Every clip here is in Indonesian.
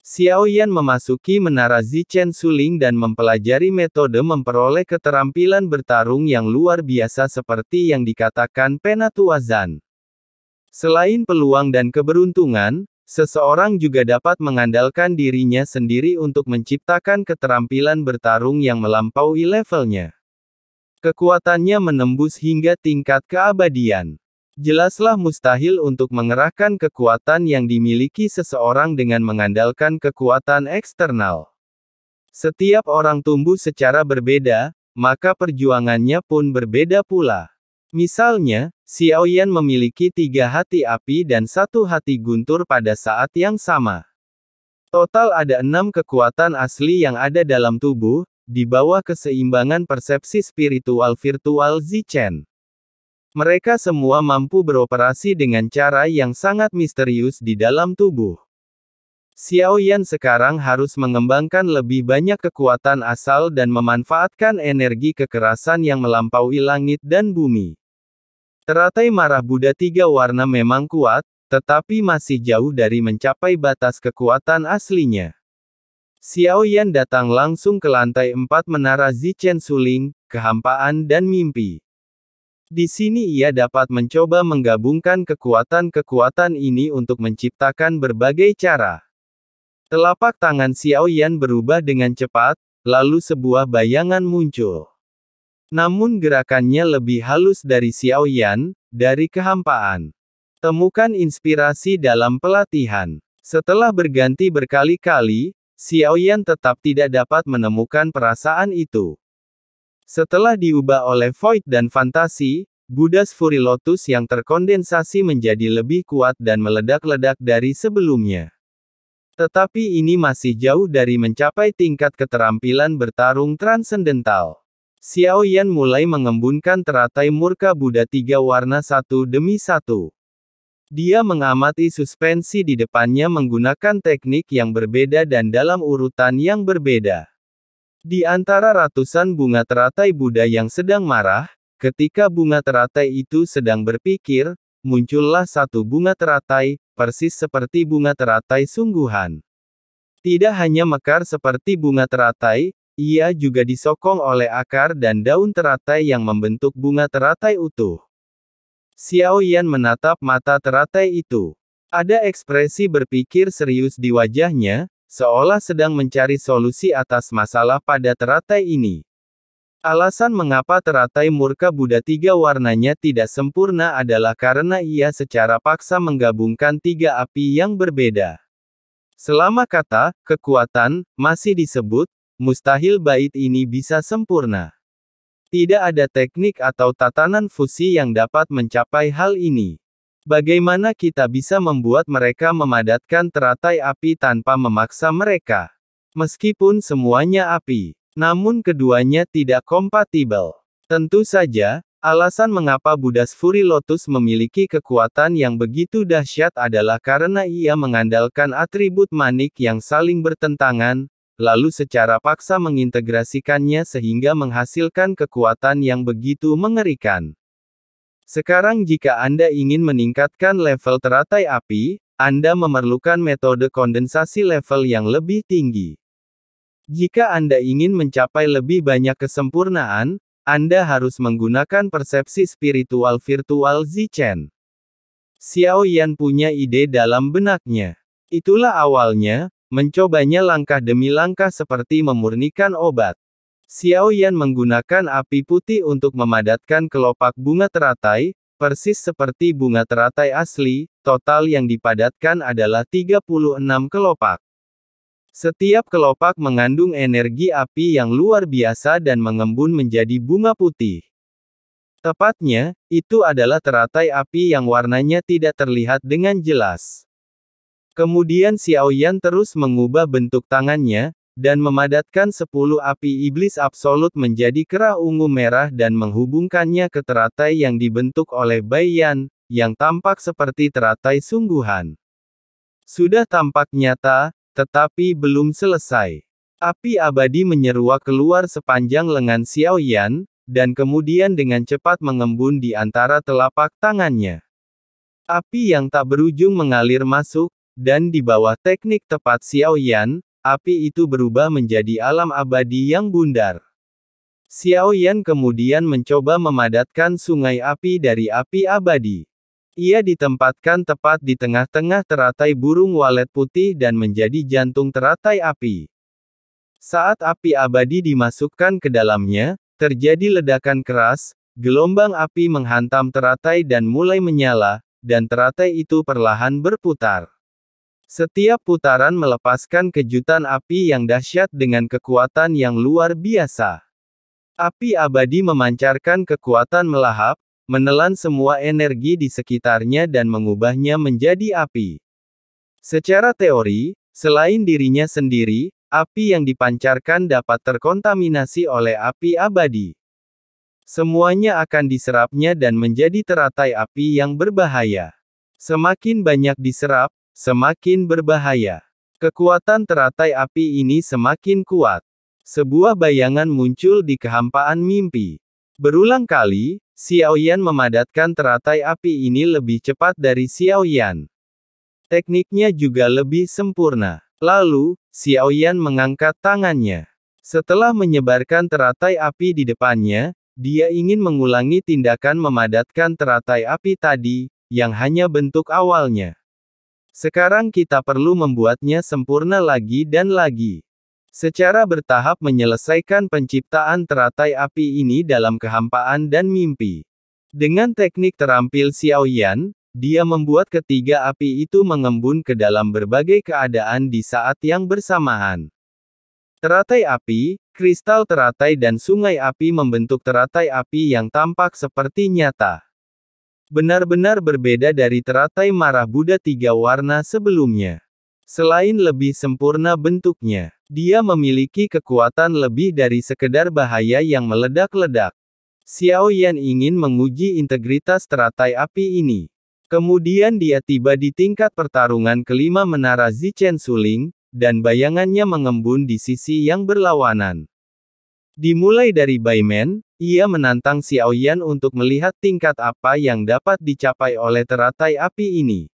Xiao Yan memasuki menara Zichen Suling dan mempelajari metode memperoleh keterampilan bertarung yang luar biasa seperti yang dikatakan Penatua Zan. Selain peluang dan keberuntungan, seseorang juga dapat mengandalkan dirinya sendiri untuk menciptakan keterampilan bertarung yang melampaui levelnya. Kekuatannya menembus hingga tingkat keabadian. Jelaslah mustahil untuk mengerahkan kekuatan yang dimiliki seseorang dengan mengandalkan kekuatan eksternal. Setiap orang tumbuh secara berbeda, maka perjuangannya pun berbeda pula. Misalnya, Xiao Yan memiliki 3 hati api dan 1 hati guntur pada saat yang sama. Total ada 6 kekuatan asli yang ada dalam tubuh, di bawah keseimbangan persepsi spiritual virtual Zichen. Mereka semua mampu beroperasi dengan cara yang sangat misterius di dalam tubuh. Xiao Yan sekarang harus mengembangkan lebih banyak kekuatan asal dan memanfaatkan energi kekerasan yang melampaui langit dan bumi. Teratai marah Buddha 3 warna memang kuat, tetapi masih jauh dari mencapai batas kekuatan aslinya. Xiao Yan datang langsung ke lantai 4 menara Zichen Suling, kehampaan dan mimpi. Di sini ia dapat mencoba menggabungkan kekuatan-kekuatan ini untuk menciptakan berbagai cara. Telapak tangan Xiao Yan berubah dengan cepat, lalu sebuah bayangan muncul. Namun gerakannya lebih halus dari Xiao Yan, dari kehampaan. Temukan inspirasi dalam pelatihan. Setelah berganti berkali-kali, Xiao Yan tetap tidak dapat menemukan perasaan itu. Setelah diubah oleh Void dan Fantasi, Buddha's Fury Lotus yang terkondensasi menjadi lebih kuat dan meledak-ledak dari sebelumnya. Tetapi ini masih jauh dari mencapai tingkat keterampilan bertarung transendental. Xiao Yan mulai mengembunkan teratai murka Buddha 3 warna satu demi satu. Dia mengamati suspensi di depannya menggunakan teknik yang berbeda dan dalam urutan yang berbeda. Di antara ratusan bunga teratai Buddha yang sedang marah, ketika bunga teratai itu sedang berpikir, muncullah satu bunga teratai, persis seperti bunga teratai sungguhan. Tidak hanya mekar seperti bunga teratai, ia juga disokong oleh akar dan daun teratai yang membentuk bunga teratai utuh. Xiao Yan menatap mata teratai itu. Ada ekspresi berpikir serius di wajahnya, seolah sedang mencari solusi atas masalah pada teratai ini. Alasan mengapa teratai murka Buddha 3 warnanya tidak sempurna adalah karena ia secara paksa menggabungkan 3 api yang berbeda. Selama kata, kekuatan, masih disebut, mustahil bait ini bisa sempurna. Tidak ada teknik atau tatanan fusi yang dapat mencapai hal ini. Bagaimana kita bisa membuat mereka memadatkan teratai api tanpa memaksa mereka? Meskipun semuanya api, namun keduanya tidak kompatibel. Tentu saja, alasan mengapa Buddha's Fury Lotus memiliki kekuatan yang begitu dahsyat adalah karena ia mengandalkan atribut manik yang saling bertentangan, lalu secara paksa mengintegrasikannya sehingga menghasilkan kekuatan yang begitu mengerikan. Sekarang jika Anda ingin meningkatkan level teratai api, Anda memerlukan metode kondensasi level yang lebih tinggi. Jika Anda ingin mencapai lebih banyak kesempurnaan, Anda harus menggunakan persepsi spiritual virtual Zichen. Xiao Yan punya ide dalam benaknya. Itulah awalnya, mencobanya langkah demi langkah seperti memurnikan obat. Xiao Yan menggunakan api putih untuk memadatkan kelopak bunga teratai, persis seperti bunga teratai asli, total yang dipadatkan adalah 36 kelopak. Setiap kelopak mengandung energi api yang luar biasa dan mengembun menjadi bunga putih. Tepatnya, itu adalah teratai api yang warnanya tidak terlihat dengan jelas. Kemudian Xiao Yan terus mengubah bentuk tangannya, dan memadatkan 10 api iblis absolut menjadi kerah ungu merah dan menghubungkannya ke teratai yang dibentuk oleh Bai Yan, yang tampak seperti teratai sungguhan. Sudah tampak nyata, tetapi belum selesai. Api abadi menyeruak keluar sepanjang lengan Xiao Yan, dan kemudian dengan cepat mengembun di antara telapak tangannya. Api yang tak berujung mengalir masuk, dan di bawah teknik tepat Xiaoyan, api itu berubah menjadi alam abadi yang bundar. Xiaoyan kemudian mencoba memadatkan sungai api dari api abadi. Ia ditempatkan tepat di tengah-tengah teratai burung walet putih dan menjadi jantung teratai api. Saat api abadi dimasukkan ke dalamnya, terjadi ledakan keras, gelombang api menghantam teratai dan mulai menyala, dan teratai itu perlahan berputar. Setiap putaran melepaskan kejutan api yang dahsyat dengan kekuatan yang luar biasa. Api abadi memancarkan kekuatan melahap, menelan semua energi di sekitarnya dan mengubahnya menjadi api. Secara teori, selain dirinya sendiri, api yang dipancarkan dapat terkontaminasi oleh api abadi. Semuanya akan diserapnya dan menjadi teratai api yang berbahaya. Semakin banyak diserap, semakin berbahaya. Kekuatan teratai api ini semakin kuat. Sebuah bayangan muncul di kehampaan mimpi. Berulang kali, Xiaoyan memadatkan teratai api ini lebih cepat dari Xiaoyan. Tekniknya juga lebih sempurna. Lalu, Xiaoyan mengangkat tangannya. Setelah menyebarkan teratai api di depannya, dia ingin mengulangi tindakan memadatkan teratai api tadi, yang hanya bentuk awalnya. Sekarang kita perlu membuatnya sempurna lagi dan lagi. Secara bertahap menyelesaikan penciptaan teratai api ini dalam kehampaan dan mimpi. Dengan teknik terampil Xiaoyan, dia membuat ketiga api itu mengembun ke dalam berbagai keadaan di saat yang bersamaan. Teratai api, kristal teratai dan sungai api membentuk teratai api yang tampak seperti nyata. Benar-benar berbeda dari teratai marah Buddha tiga warna sebelumnya. Selain lebih sempurna bentuknya, dia memiliki kekuatan lebih dari sekedar bahaya yang meledak-ledak. Xiaoyan ingin menguji integritas teratai api ini. Kemudian dia tiba di tingkat pertarungan kelima menara Zichen Suling, dan bayangannya mengembun di sisi yang berlawanan. Dimulai dari Baimen, ia menantang Xiaoyan untuk melihat tingkat apa yang dapat dicapai oleh teratai api ini.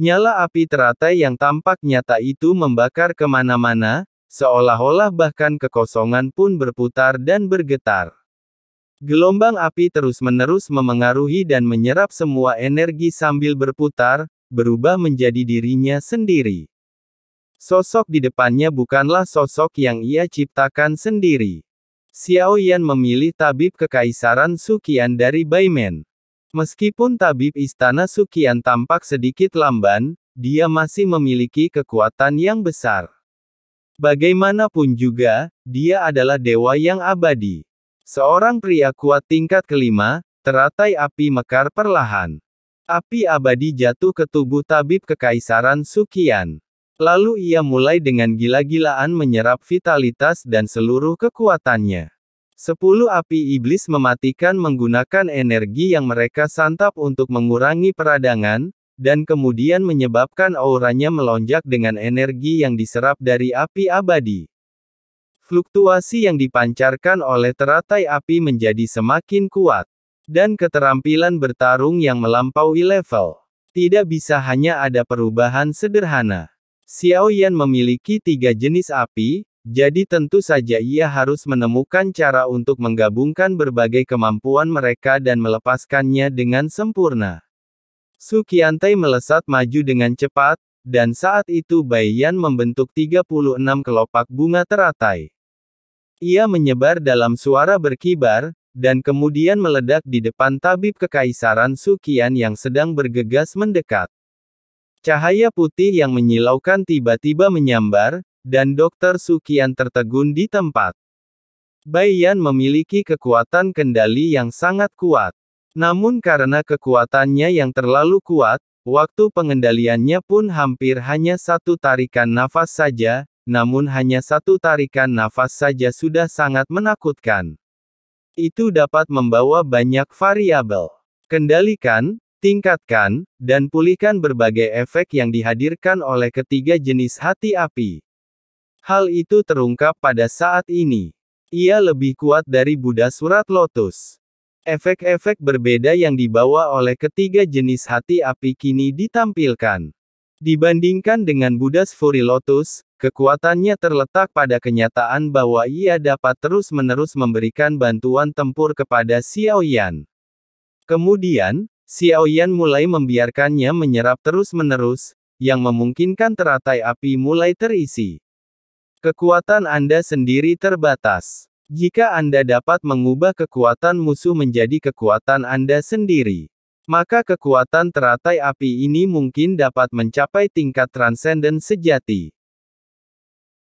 Nyala api teratai yang tampak nyata itu membakar kemana-mana, seolah-olah bahkan kekosongan pun berputar dan bergetar. Gelombang api terus-menerus memengaruhi dan menyerap semua energi sambil berputar, berubah menjadi dirinya sendiri. Sosok di depannya bukanlah sosok yang ia ciptakan sendiri. Xiaoyan memilih tabib kekaisaran Suqian dari Baimen. Meskipun tabib istana Suqian tampak sedikit lamban, dia masih memiliki kekuatan yang besar. Bagaimanapun juga, dia adalah dewa yang abadi. Seorang pria kuat tingkat kelima, teratai api mekar perlahan. Api abadi jatuh ke tubuh tabib kekaisaran Suqian. Lalu ia mulai dengan gila-gilaan menyerap vitalitas dan seluruh kekuatannya. 10 api iblis mematikan menggunakan energi yang mereka santap untuk mengurangi peradangan, dan kemudian menyebabkan auranya melonjak dengan energi yang diserap dari api abadi. Fluktuasi yang dipancarkan oleh teratai api menjadi semakin kuat. Dan keterampilan bertarung yang melampaui level. Tidak bisa hanya ada perubahan sederhana. Xiaoyan memiliki 3 jenis api, jadi tentu saja ia harus menemukan cara untuk menggabungkan berbagai kemampuan mereka dan melepaskannya dengan sempurna. Su Qiantai melesat maju dengan cepat, dan saat itu Bai Yan membentuk 36 kelopak bunga teratai. Ia menyebar dalam suara berkibar, dan kemudian meledak di depan tabib kekaisaran Suqian yang sedang bergegas mendekat. Cahaya putih yang menyilaukan tiba-tiba menyambar, dan Dr. Suqian tertegun di tempat. Bai Yan memiliki kekuatan kendali yang sangat kuat. Namun karena kekuatannya yang terlalu kuat, waktu pengendaliannya pun hampir hanya satu tarikan nafas saja, namun hanya satu tarikan nafas saja sudah sangat menakutkan. Itu dapat membawa banyak variabel. Kendalikan, tingkatkan, dan pulihkan berbagai efek yang dihadirkan oleh ketiga jenis hati api. Hal itu terungkap pada saat ini. Ia lebih kuat dari Buddha Surat Lotus. Efek-efek berbeda yang dibawa oleh ketiga jenis hati api kini ditampilkan. Dibandingkan dengan Buddha Sphuri Lotus, kekuatannya terletak pada kenyataan bahwa ia dapat terus-menerus memberikan bantuan tempur kepada Xiaoyan. Kemudian, Xiaoyan mulai membiarkannya menyerap terus-menerus, yang memungkinkan teratai api mulai terisi. Kekuatan Anda sendiri terbatas. Jika Anda dapat mengubah kekuatan musuh menjadi kekuatan Anda sendiri, maka kekuatan teratai api ini mungkin dapat mencapai tingkat transenden sejati.